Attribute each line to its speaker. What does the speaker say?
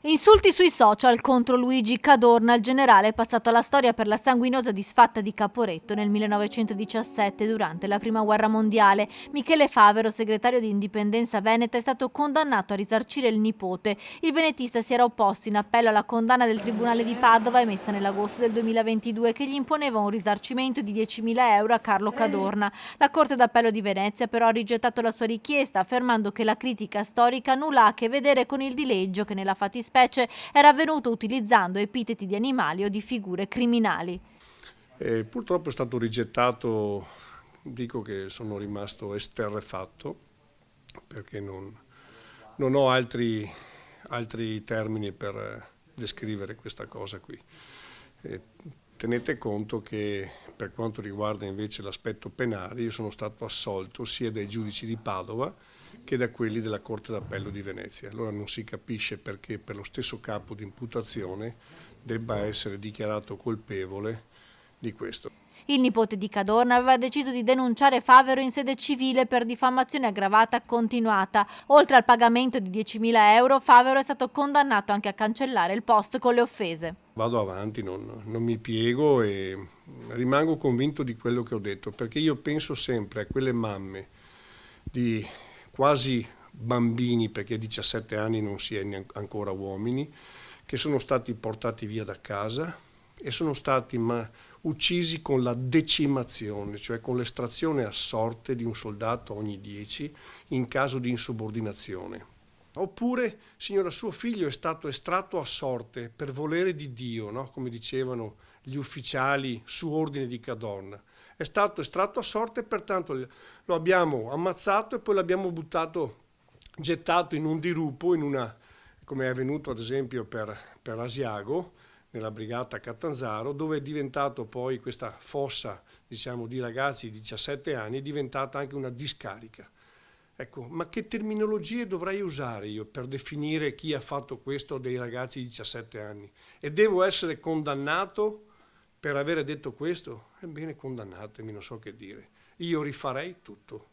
Speaker 1: Insulti sui social contro Luigi Cadorna, il generale è passato alla storia per la sanguinosa disfatta di Caporetto nel 1917 durante la Prima Guerra Mondiale. Michele Favero, segretario di Indipendenza Veneta, è stato condannato a risarcire il nipote. Il venetista si era opposto in appello alla condanna del Tribunale di Padova emessa nell'agosto del 2022 che gli imponeva un risarcimento di 10.000 euro a Carlo Cadorna. La Corte d'Appello di Venezia però ha rigettato la sua richiesta, affermando che la critica storica nulla ha a che vedere con il dileggio che nella fattispecie era avvenuto utilizzando epiteti di animali o di figure criminali.
Speaker 2: Purtroppo è stato rigettato, dico che sono rimasto esterrefatto perché non ho altri termini per descrivere questa cosa qui. Tenete conto che per quanto riguarda invece l'aspetto penale io sono stato assolto sia dai giudici di Padova che da quelli della Corte d'Appello di Venezia. Allora non si capisce perché per lo stesso capo di imputazione debba essere dichiarato colpevole di questo.
Speaker 1: Il nipote di Cadorna aveva deciso di denunciare Favero in sede civile per diffamazione aggravata continuata. Oltre al pagamento di 10.000 euro, Favero è stato condannato anche a cancellare il post con le offese.
Speaker 2: Vado avanti, non mi piego e rimango convinto di quello che ho detto, perché io penso sempre a quelle mamme di quasi bambini, perché a 17 anni non si è ancora uomini, che sono stati portati via da casa e sono stati uccisi con la decimazione, cioè con l'estrazione a sorte di un soldato ogni 10 in caso di insubordinazione. Oppure, signora, suo figlio è stato estratto a sorte per volere di Dio, no? Come dicevano gli ufficiali su ordine di Cadorna. È stato estratto a sorte, pertanto lo abbiamo ammazzato e poi l'abbiamo gettato in un dirupo, come è avvenuto ad esempio per Asiago, nella brigata Catanzaro, dove è diventato poi questa fossa, diciamo, di ragazzi di 17 anni, è diventata anche una discarica. Ecco, ma che terminologie dovrei usare io per definire chi ha fatto questo dei ragazzi di 17 anni? E devo essere condannato per avere detto questo? Ebbene, condannatemi, non so che dire. Io rifarei tutto.